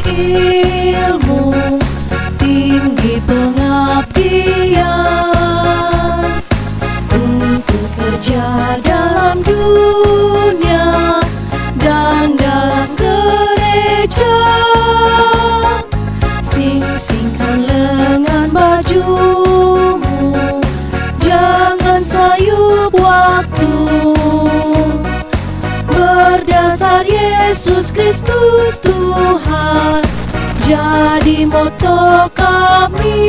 ilmu, tinggi pengabdian untuk kerja dalam dunia dan dalam gereja. Sing-singkan lengan bajumu, jangan sayup waktu. Berdasar Yesus Kristus Tuhan jadi moto kami.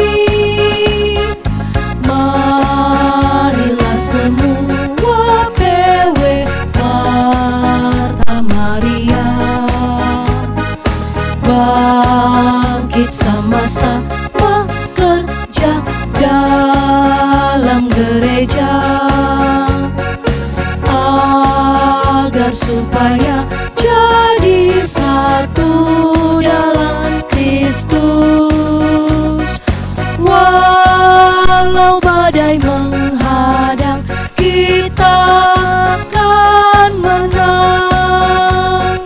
Marilah semua PW Marta Maria, bangkit sama-sama kerja dalam gereja, agar supaya jadi satu dalam Kristus. Walau badai menghadang, kita akan menang.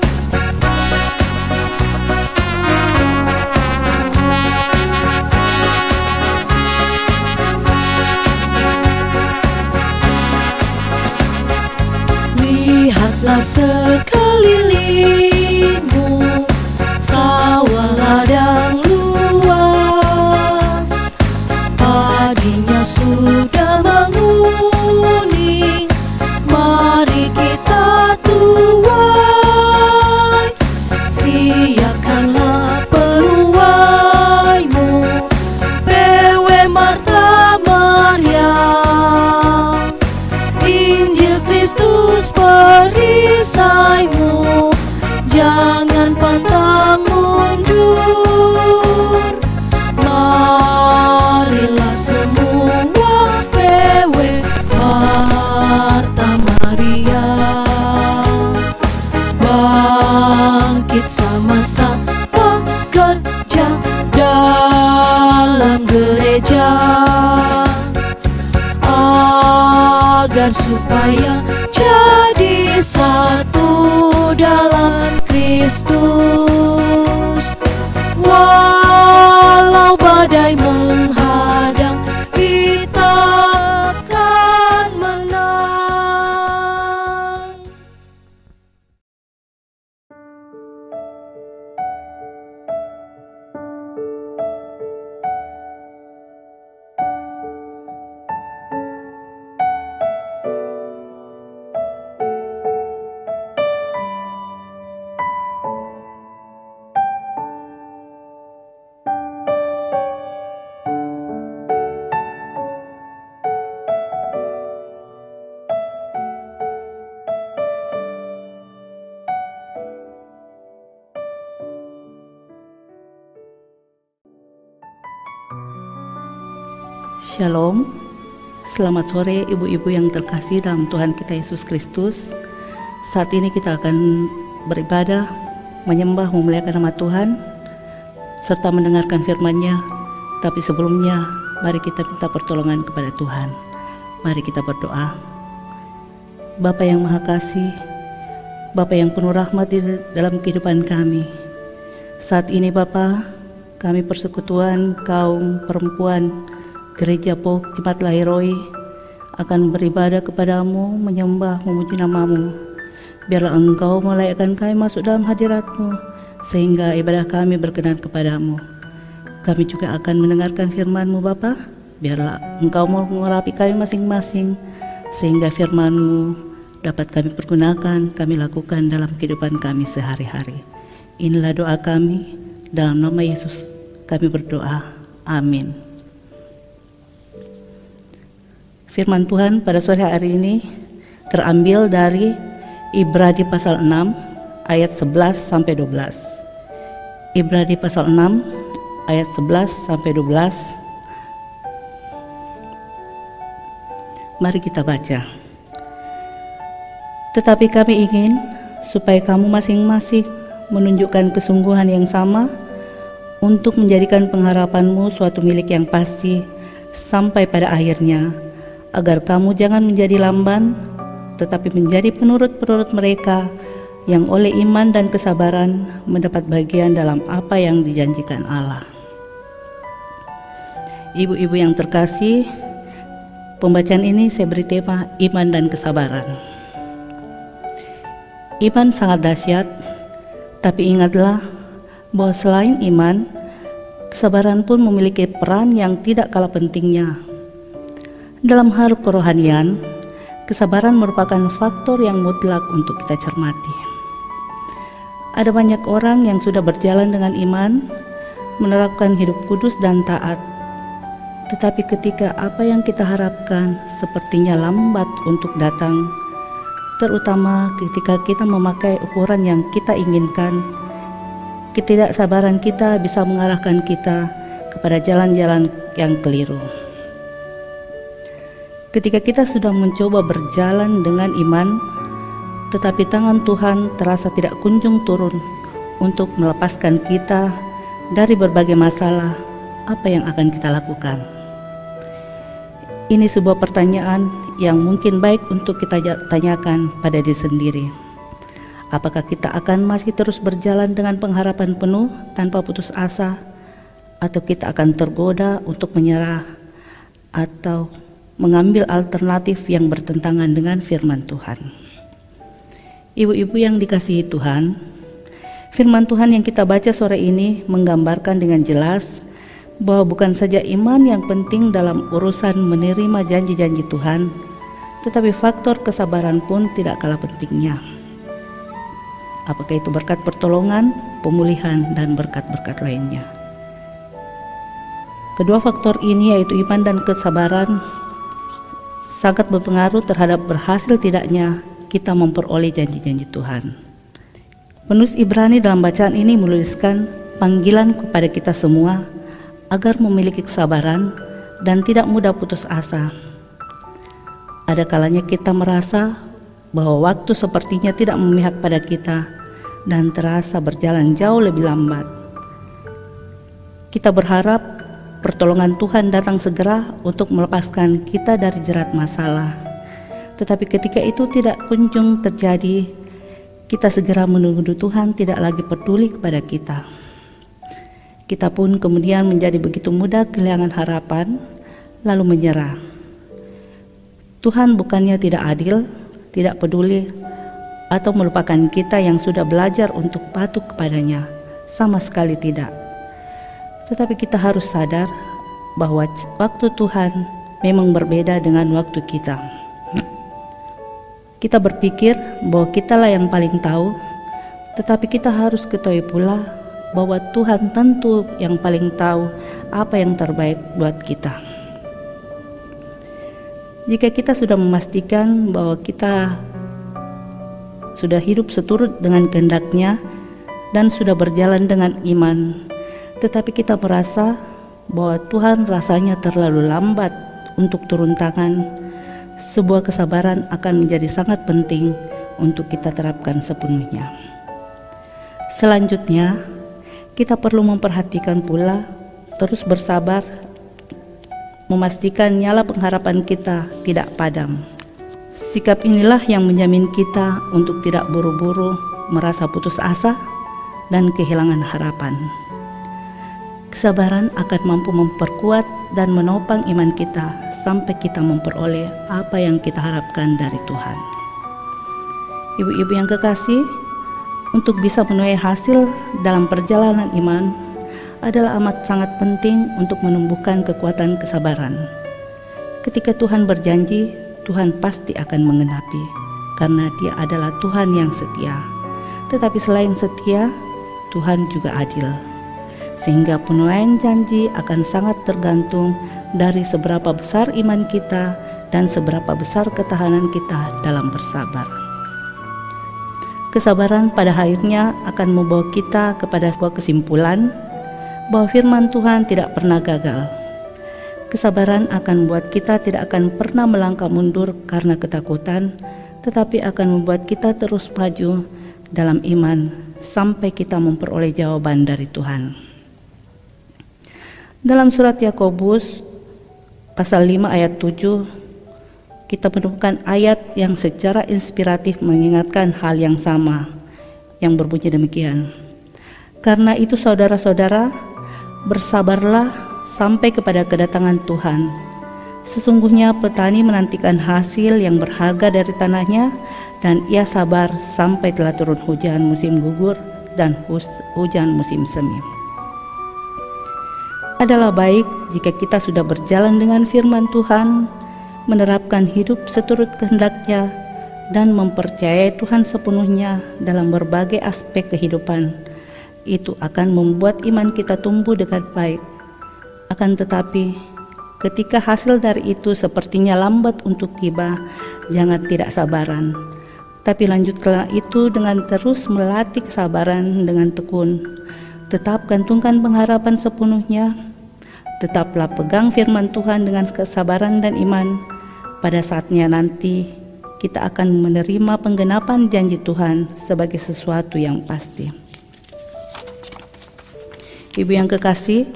Lihatlah sekelilingmu, sawah ladang luas, padinya sudah menguning. Mari kita tuai, siapkanlah peruaimu, PW Marta Maria. Injil Kristus perisaimu, jangan pantang mundur. Marilah semua PW Marta Maria, bangkit sama-sama kerja dalam gereja, agar supaya jadi satu dalam Kristus. Walau badai menghadang, kita akan menang. Shalom, selamat sore ibu-ibu yang terkasih dalam Tuhan kita Yesus Kristus. Saat ini kita akan beribadah, menyembah, memuliakan nama Tuhan, serta mendengarkan firman-Nya. Tapi sebelumnya, mari kita minta pertolongan kepada Tuhan. Mari kita berdoa. Bapa yang Maha Kasih, Bapa yang penuh rahmat di dalam kehidupan kami. Saat ini Bapa, kami persekutuan kaum perempuan Gereja Pok Jemaat Lahiroi akan beribadah kepadamu, menyembah, memuji namamu. Biarlah Engkau melayakkan kami masuk dalam hadirat-Mu, sehingga ibadah kami berkenan kepadamu. Kami juga akan mendengarkan firman-Mu Bapa. Biarlah Engkau mengurapi kami masing-masing, sehingga firman-Mu dapat kami pergunakan, kami lakukan dalam kehidupan kami sehari-hari. Inilah doa kami, dalam nama Yesus kami berdoa. Amin. Firman Tuhan pada sore hari ini terambil dari Ibrani pasal 6 ayat 11 sampai 12. Ibrani pasal 6 ayat 11 sampai 12. Mari kita baca. Tetapi kami ingin supaya kamu masing-masing menunjukkan kesungguhan yang sama untuk menjadikan pengharapanmu suatu milik yang pasti sampai pada akhirnya, agar kamu jangan menjadi lamban, tetapi menjadi penurut-penurut mereka yang oleh iman dan kesabaran mendapat bagian dalam apa yang dijanjikan Allah. Ibu-ibu yang terkasih, pembacaan ini saya beri tema iman dan kesabaran. Iman sangat dahsyat, tapi ingatlah bahwa selain iman, kesabaran pun memiliki peran yang tidak kalah pentingnya. Dalam hal kerohanian, kesabaran merupakan faktor yang mutlak untuk kita cermati. Ada banyak orang yang sudah berjalan dengan iman, menerapkan hidup kudus dan taat. Tetapi ketika apa yang kita harapkan sepertinya lambat untuk datang, terutama ketika kita memakai ukuran yang kita inginkan, ketidaksabaran kita bisa mengarahkan kita kepada jalan-jalan yang keliru. Ketika kita sudah mencoba berjalan dengan iman, tetapi tangan Tuhan terasa tidak kunjung turun untuk melepaskan kita dari berbagai masalah, apa yang akan kita lakukan? Ini sebuah pertanyaan yang mungkin baik untuk kita tanyakan pada diri sendiri. Apakah kita akan masih terus berjalan dengan pengharapan penuh tanpa putus asa, atau kita akan tergoda untuk menyerah atau mengambil alternatif yang bertentangan dengan firman Tuhan? Ibu-ibu yang dikasihi Tuhan, firman Tuhan yang kita baca sore ini menggambarkan dengan jelas bahwa bukan saja iman yang penting dalam urusan menerima janji-janji Tuhan, tetapi faktor kesabaran pun tidak kalah pentingnya. Apakah itu berkat pertolongan, pemulihan, dan berkat-berkat lainnya. Kedua faktor ini, yaitu iman dan kesabaran, sangat berpengaruh terhadap berhasil tidaknya kita memperoleh janji-janji Tuhan. Penulis Ibrani dalam bacaan ini menuliskan panggilan kepada kita semua agar memiliki kesabaran dan tidak mudah putus asa. Ada kalanya kita merasa bahwa waktu sepertinya tidak memihak pada kita dan terasa berjalan jauh lebih lambat. Kita berharap pertolongan Tuhan datang segera untuk melepaskan kita dari jerat masalah. Tetapi ketika itu tidak kunjung terjadi, kita segera menuduh Tuhan tidak lagi peduli kepada kita. Kita pun kemudian menjadi begitu mudah kehilangan harapan, lalu menyerah. Tuhan bukannya tidak adil, tidak peduli, atau melupakan kita yang sudah belajar untuk patuh kepadanya. Sama sekali tidak. Tetapi kita harus sadar bahwa waktu Tuhan memang berbeda dengan waktu kita. Kita berpikir bahwa kitalah yang paling tahu, tetapi kita harus ketahui pula bahwa Tuhan tentu yang paling tahu apa yang terbaik buat kita. Jika kita sudah memastikan bahwa kita sudah hidup seturut dengan kehendak-Nya dan sudah berjalan dengan iman, tetapi kita merasa bahwa Tuhan rasanya terlalu lambat untuk turun tangan, sebuah kesabaran akan menjadi sangat penting untuk kita terapkan sepenuhnya. Selanjutnya, kita perlu memperhatikan pula, terus bersabar, memastikan nyala pengharapan kita tidak padam. Sikap inilah yang menjamin kita untuk tidak buru-buru merasa putus asa dan kehilangan harapan. Kesabaran akan mampu memperkuat dan menopang iman kita sampai kita memperoleh apa yang kita harapkan dari Tuhan. Ibu-ibu yang kekasih, untuk bisa menuai hasil dalam perjalanan iman adalah amat sangat penting untuk menumbuhkan kekuatan kesabaran. Ketika Tuhan berjanji, Tuhan pasti akan mengenapi, karena Dia adalah Tuhan yang setia. Tetapi selain setia, Tuhan juga adil. Sehingga penuaian janji akan sangat tergantung dari seberapa besar iman kita dan seberapa besar ketahanan kita dalam bersabar. Kesabaran pada akhirnya akan membawa kita kepada sebuah kesimpulan bahwa firman Tuhan tidak pernah gagal. Kesabaran akan membuat kita tidak akan pernah melangkah mundur karena ketakutan, tetapi akan membuat kita terus maju dalam iman sampai kita memperoleh jawaban dari Tuhan. Dalam surat Yakobus pasal 5 ayat 7, kita menemukan ayat yang secara inspiratif mengingatkan hal yang sama, yang berbunyi demikian. Karena itu saudara-saudara, bersabarlah sampai kepada kedatangan Tuhan. Sesungguhnya petani menantikan hasil yang berharga dari tanahnya, dan ia sabar sampai telah turun hujan musim gugur dan hujan musim semi. Adalah baik jika kita sudah berjalan dengan firman Tuhan, menerapkan hidup seturut kehendak-Nya, dan mempercayai Tuhan sepenuhnya dalam berbagai aspek kehidupan. Itu akan membuat iman kita tumbuh dengan baik. Akan tetapi, ketika hasil dari itu sepertinya lambat untuk tiba, jangan tidak sabaran, tapi lanjutkanlah itu dengan terus melatih kesabaran dengan tekun. Tetap gantungkan pengharapan sepenuhnya. Tetaplah pegang firman Tuhan dengan kesabaran dan iman. Pada saatnya nanti kita akan menerima penggenapan janji Tuhan sebagai sesuatu yang pasti. Ibu yang kekasih,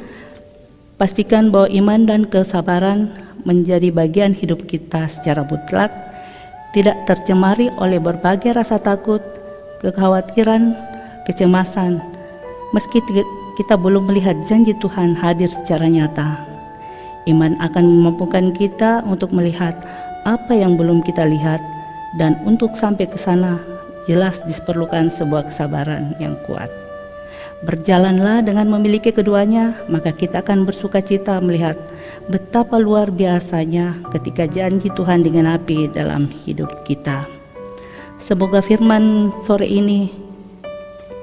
pastikan bahwa iman dan kesabaran menjadi bagian hidup kita secara mutlak, tidak tercemari oleh berbagai rasa takut, kekhawatiran, kecemasan. Meski kita belum melihat janji Tuhan hadir secara nyata, iman akan memampukan kita untuk melihat apa yang belum kita lihat, dan untuk sampai ke sana jelas diperlukan sebuah kesabaran yang kuat. Berjalanlah dengan memiliki keduanya, maka kita akan bersuka cita melihat betapa luar biasanya ketika janji Tuhan digenapi dalam hidup kita. Semoga firman sore ini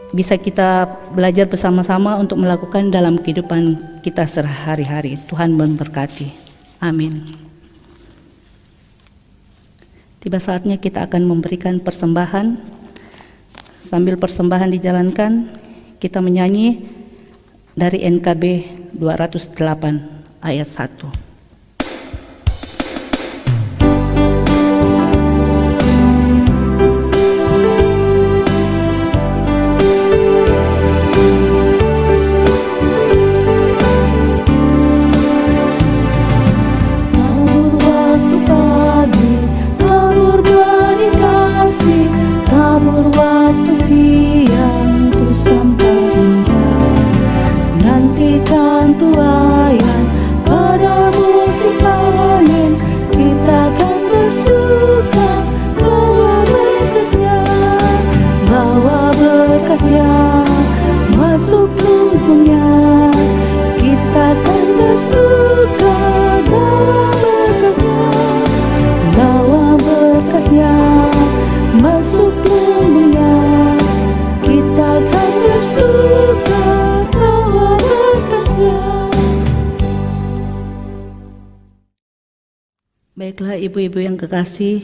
bisa kita belajar bersama-sama untuk melakukan dalam kehidupan kita sehari-hari. Tuhan memberkati. Amin. Tiba saatnya kita akan memberikan persembahan. Sambil persembahan dijalankan, kita menyanyi dari NKB 208 ayat 1. Baiklah ibu-ibu yang kekasih,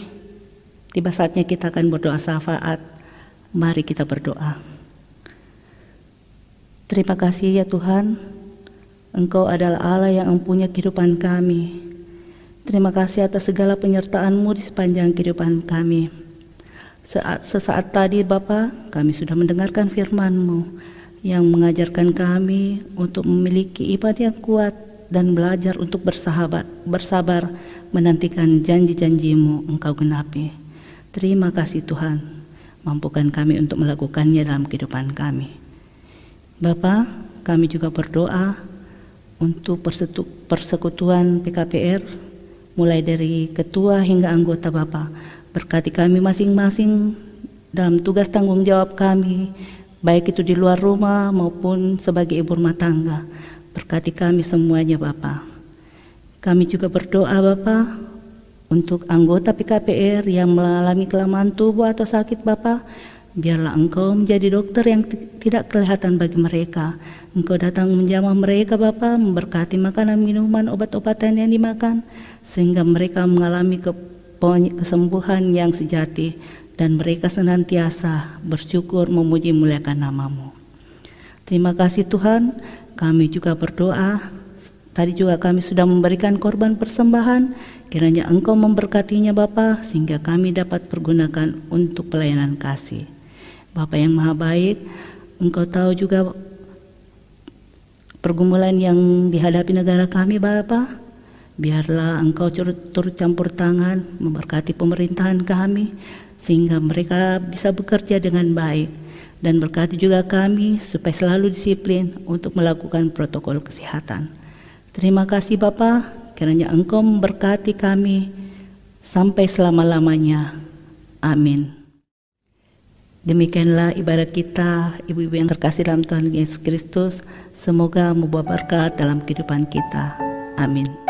tiba saatnya kita akan berdoa syafaat. Mari kita berdoa. Terima kasih ya Tuhan, Engkau adalah Allah yang mempunyai kehidupan kami. Terima kasih atas segala penyertaan-Mu di sepanjang kehidupan kami. Sesaat tadi Bapa, kami sudah mendengarkan firman-Mu yang mengajarkan kami untuk memiliki iman yang kuat dan belajar untuk bersabar menantikan janji-janji-Mu Engkau genapi. Terima kasih Tuhan, mampukan kami untuk melakukannya dalam kehidupan kami. Bapa, kami juga berdoa untuk persekutuan PKPR, mulai dari ketua hingga anggota Bapa. Berkati kami masing-masing dalam tugas tanggung jawab kami, baik itu di luar rumah maupun sebagai ibu rumah tangga. Berkati kami semuanya Bapa. Kami juga berdoa Bapa untuk anggota PKPR yang mengalami kelemahan tubuh atau sakit Bapa. Biarlah Engkau menjadi dokter yang tidak kelihatan bagi mereka. Engkau datang menjamah mereka Bapa, memberkati makanan, minuman, obat-obatan yang dimakan, sehingga mereka mengalami kesembuhan yang sejati, dan mereka senantiasa bersyukur memuji muliakan nama-Mu. Terima kasih Tuhan. Kami juga berdoa, tadi juga kami sudah memberikan korban persembahan, kiranya Engkau memberkatinya Bapa, sehingga kami dapat pergunakan untuk pelayanan kasih. Bapa yang Maha Baik, Engkau tahu juga pergumulan yang dihadapi negara kami Bapa. Biarlah Engkau turut campur tangan, memberkati pemerintahan kami, sehingga mereka bisa bekerja dengan baik. dan berkati juga kami supaya selalu disiplin untuk melakukan protokol kesehatan. Terima kasih Bapa, kiranya Engkau memberkati kami sampai selama-lamanya. Amin. Demikianlah ibadah kita, ibu-ibu yang terkasih dalam Tuhan Yesus Kristus. Semoga membawa berkat dalam kehidupan kita. Amin.